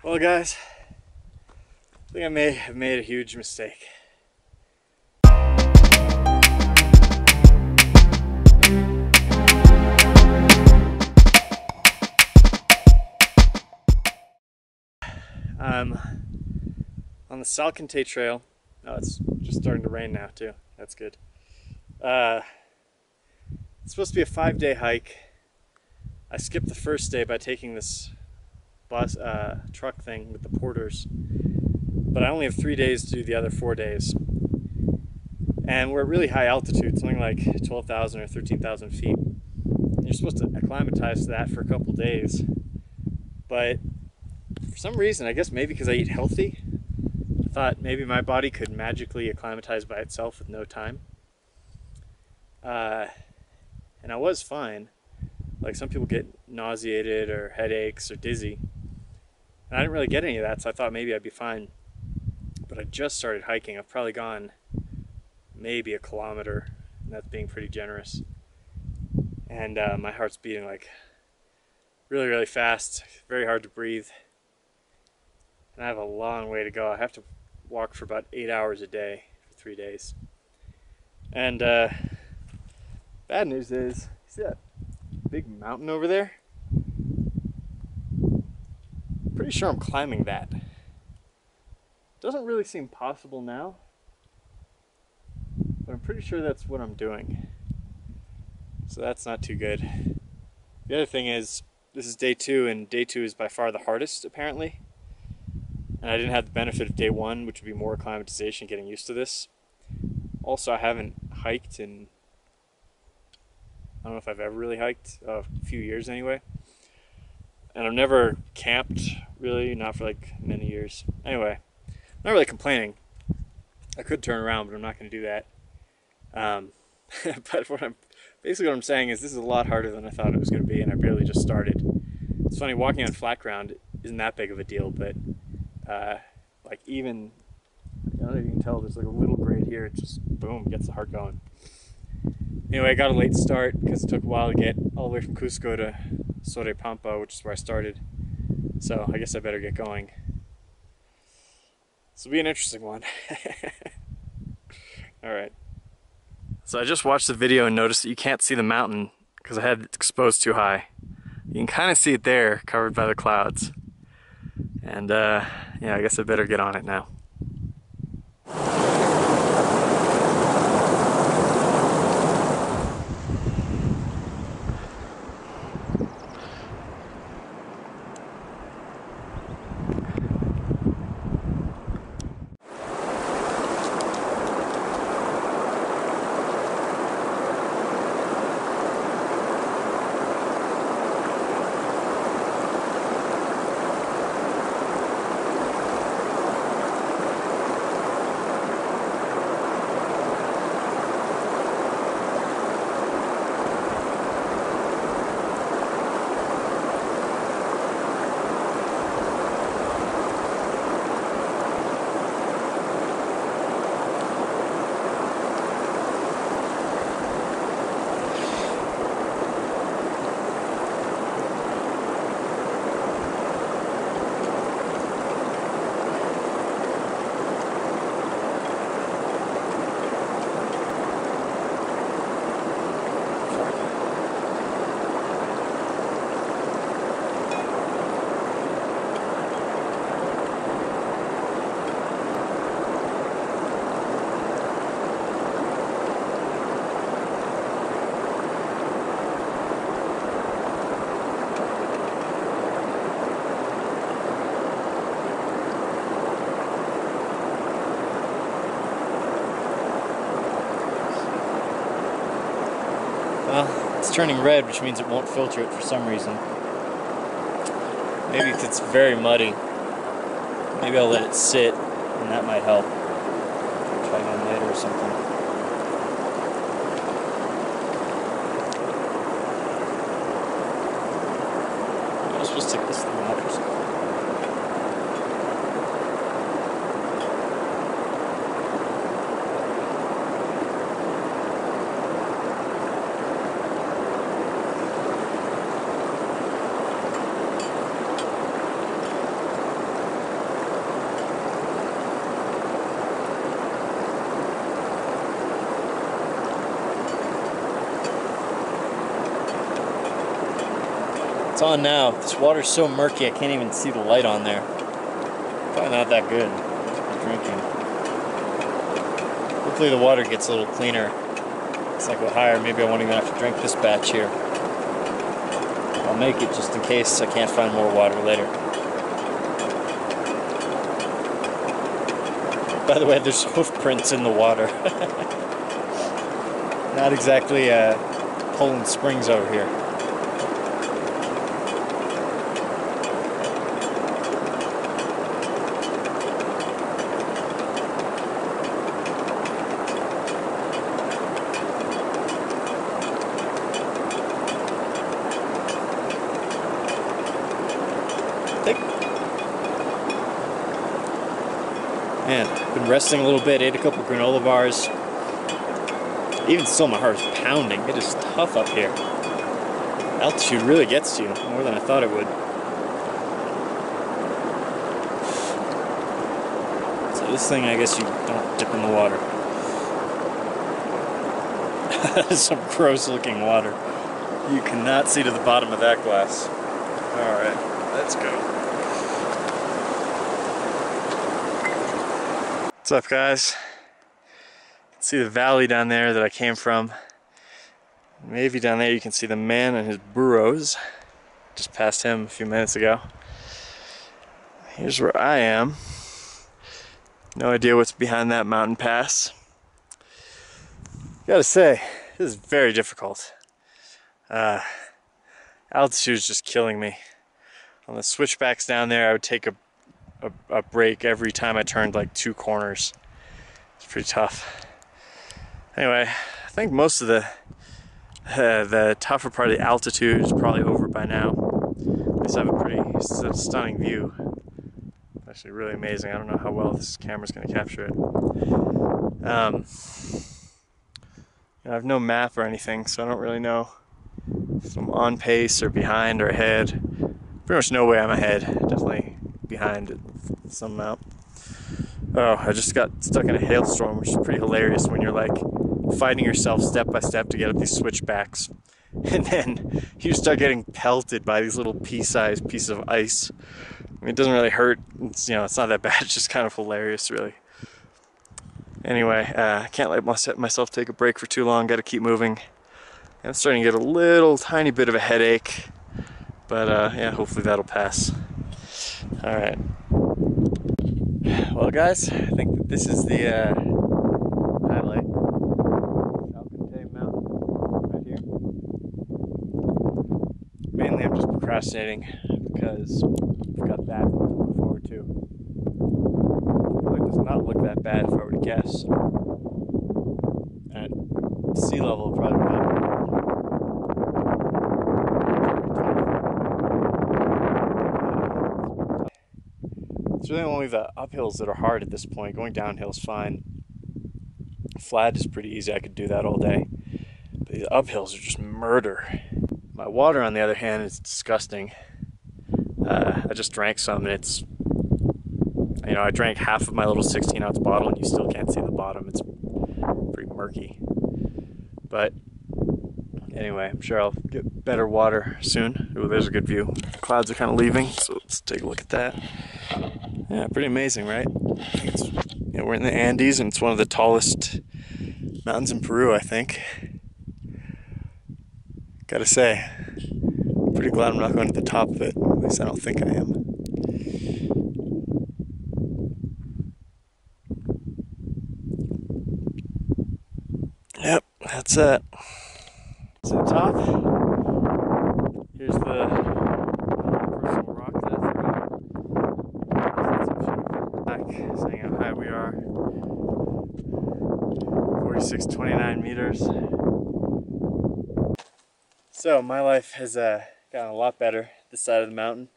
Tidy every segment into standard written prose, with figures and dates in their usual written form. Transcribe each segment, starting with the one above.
Well, guys, I think I may have made a huge mistake. I'm on the Salkantay Trail. Oh, it's just starting to rain now too. That's good. It's supposed to be a 5-day hike. I skipped the first day by taking this bus truck thing with the porters, but I only have 3 days to do the other 4 days. And we're at really high altitude, something like 12,000 or 13,000 feet. You're supposed to acclimatize to that for a couple days, but for some reason, I guess maybe because I eat healthy, I thought maybe my body could magically acclimatize by itself with no time. And I was fine. Like, some people get nauseated or headaches or dizzy. And I didn't really get any of that, so I thought maybe I'd be fine. But I just started hiking. I've probably gone maybe a kilometer, and that's being pretty generous. And my heart's beating like really, really fast. Very hard to breathe. And I have a long way to go. I have to walk for about 8 hours a day for 3 days. And bad news is, see that big mountain over there? Pretty sure I'm climbing that. Doesn't really seem possible now, but I'm pretty sure that's what I'm doing. So that's not too good. The other thing is, this is day 2, and day 2 is by far the hardest, apparently. And I didn't have the benefit of day 1, which would be more acclimatization, getting used to this. Also, I haven't hiked in, I don't know if I've ever really hiked, a few years anyway. And I've never camped, really, not for like many years. Anyway, I'm not really complaining. I could turn around, but I'm not going to do that. But what I'm saying is this is a lot harder than I thought it was going to be, and I barely just started. It's funny, walking on flat ground isn't that big of a deal, but like, even, I don't know if you can tell, there's like a little grade here. It just, boom, gets the heart going. Anyway, I got a late start because it took a while to get all the way from Cusco to Sorepampa, which is where I started. So I guess I better get going. This will be an interesting one. Alright. So I just watched the video and noticed that you can't see the mountain because I had it exposed too high. You can kind of see it there, covered by the clouds. And yeah, I guess I better get on it now. Well, it's turning red, which means it won't filter it for some reason. Maybe if it's very muddy. Maybe I'll let it sit, and that might help. Try again later or something. I'm supposed to take this thing out or something. It's on now. This water's so murky I can't even see the light on there. Probably not that good for drinking. Hopefully the water gets a little cleaner as I go higher. Maybe I won't even have to drink this batch here. I'll make it just in case I can't find more water later. By the way, there's hoof prints in the water. Not exactly Poland Springs over here. Man, I've been resting a little bit, ate a couple granola bars. Even still, my heart is pounding. It is tough up here. Altitude really gets to you, more than I thought it would. So this thing, I guess you don't dip in the water. That is some gross looking water. You cannot see to the bottom of that glass. Alright, let's go. What's up, guys? You can see the valley down there that I came from. Maybe down there you can see the man and his burros. Just passed him a few minutes ago. Here's where I am. No idea what's behind that mountain pass. Gotta say, this is very difficult. Altitude is just killing me. On the switchbacks down there, I would take a break every time I turned like 2 corners. It's pretty tough. Anyway, I think most of the tougher part of the altitude is probably over by now. At least I have a pretty stunning view. It's actually really amazing. I don't know how well this camera's going to capture it. I have no map or anything, so I don't really know if I'm on pace or behind or ahead. Pretty much no way I'm ahead. Definitely behind some amount. Oh, I just got stuck in a hailstorm, which is pretty hilarious when you're like fighting yourself step by step to get up these switchbacks, and then you start getting pelted by these little pea-sized pieces of ice. I mean, it doesn't really hurt. It's, it's not that bad. It's just kind of hilarious, really. Anyway, I can't let myself take a break for too long. Got to keep moving. I'm starting to get a little tiny bit of a headache, but yeah, hopefully that'll pass. All right. Well, guys, I think that this is the highlight. Salkantay Mountain, right here. Mainly, I'm just procrastinating because I've got that to look forward to. It does not look that bad if I were to guess. At sea level, probably not. It's really only the uphills that are hard at this point. Going downhill is fine. Flat is pretty easy. I could do that all day. But these uphills are just murder. My water, on the other hand, is disgusting. I just drank some, and it's, I drank half of my little 16-ounce bottle, and you still can't see the bottom. It's pretty murky. But anyway, I'm sure I'll get better water soon. Ooh, there's a good view. The clouds are kind of leaving, so let's take a look at that. Yeah, pretty amazing, right? It's, we're in the Andes, and it's one of the tallest mountains in Peru, I think. Gotta say, I'm pretty glad I'm not going to the top of it. At least I don't think I am. Yep, that's it. To the top. Here's the personal rock that I threw. Back, saying how high we are. 4629 meters. So my life has gotten a lot better this side of the mountain.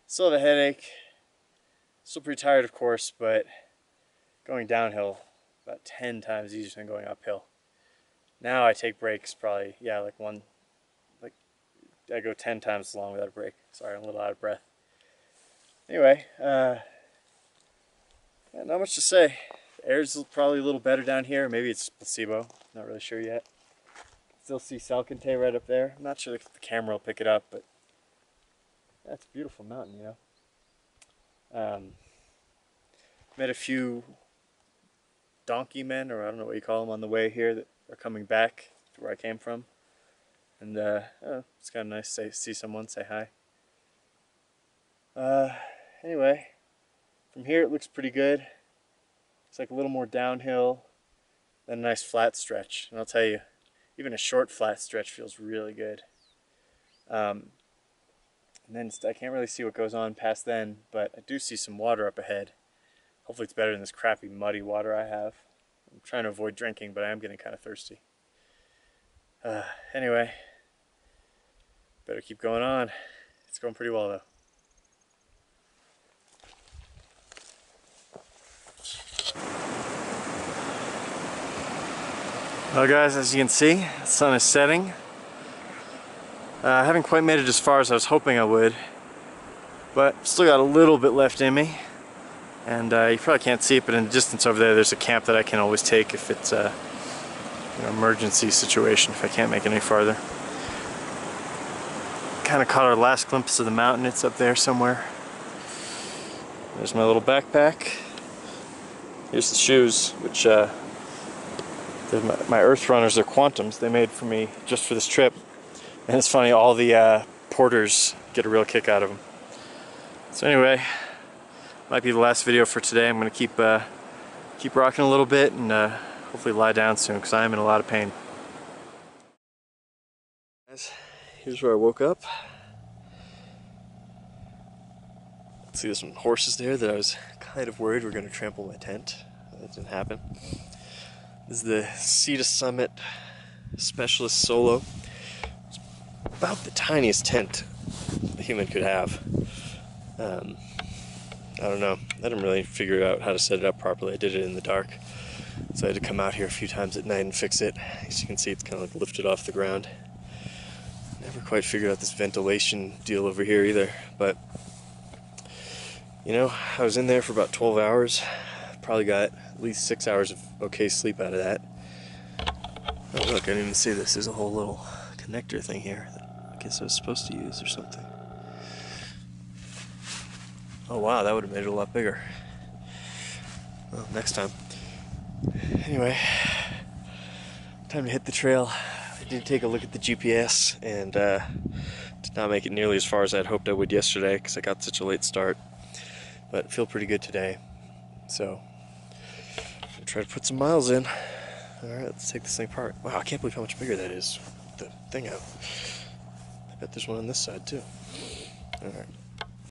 Still have a headache. Still pretty tired, of course, but going downhill about 10 times easier than going uphill. Now I take breaks probably, yeah, I go 10 times as long without a break. Sorry, I'm a little out of breath. Anyway, yeah, not much to say. The air's probably a little better down here. Maybe it's placebo. Not really sure yet. still see Salkantay right up there. I'm not sure if the camera will pick it up, but that's a beautiful mountain, you know. Met a few donkey men, or I don't know what you call them, on the way here that are coming back to where I came from. And oh, it's kind of nice to see someone, say hi. Anyway, from here it looks pretty good. It's like a little more downhill, then a nice flat stretch. And I'll tell you, even a short flat stretch feels really good. And then I can't really see what goes on past then, but I do see some water up ahead. Hopefully it's better than this crappy muddy water I have. I'm trying to avoid drinking, but I am getting kind of thirsty. Anyway, better keep going on. It's going pretty well though. Well guys, as you can see, the sun is setting. I haven't quite made it as far as I was hoping I would, but still got a little bit left in me. And you probably can't see it, but in the distance over there, there's a camp that I can always take if it's an emergency situation, if I can't make it any farther. Kind of caught our last glimpse of the mountain. It's up there somewhere. There's my little backpack. Here's the shoes, which my Earth Runners, they're Quantums. They made for me just for this trip. And it's funny, all the porters get a real kick out of them. So anyway, might be the last video for today. I'm going to keep rocking a little bit and hopefully lie down soon because I am in a lot of pain. Guys, here's where I woke up. See, there's some horses there that I was kind of worried were going to trample my tent. That didn't happen. This is the Sea Summit Specialist Solo. It's about the tiniest tent a human could have. I don't know. I didn't really figure out how to set it up properly. I did it in the dark. So I had to come out here a few times at night and fix it. As you can see, it's kind of like lifted off the ground. Never quite figured out this ventilation deal over here either. But, you know, I was in there for about 12 hours. Probably got at least 6 hours of okay sleep out of that. Oh look, I didn't even see this. There's a whole little connector thing here that I guess I was supposed to use or something. Oh wow, that would have made it a lot bigger. Well, next time. Anyway, time to hit the trail. I did take a look at the GPS and did not make it nearly as far as I'd hoped I would yesterday because I got such a late start. But I feel pretty good today. So, I'll try to put some miles in. Alright, let's take this thing apart. Wow, I can't believe how much bigger that is with the thing out. I bet there's one on this side too. Alright.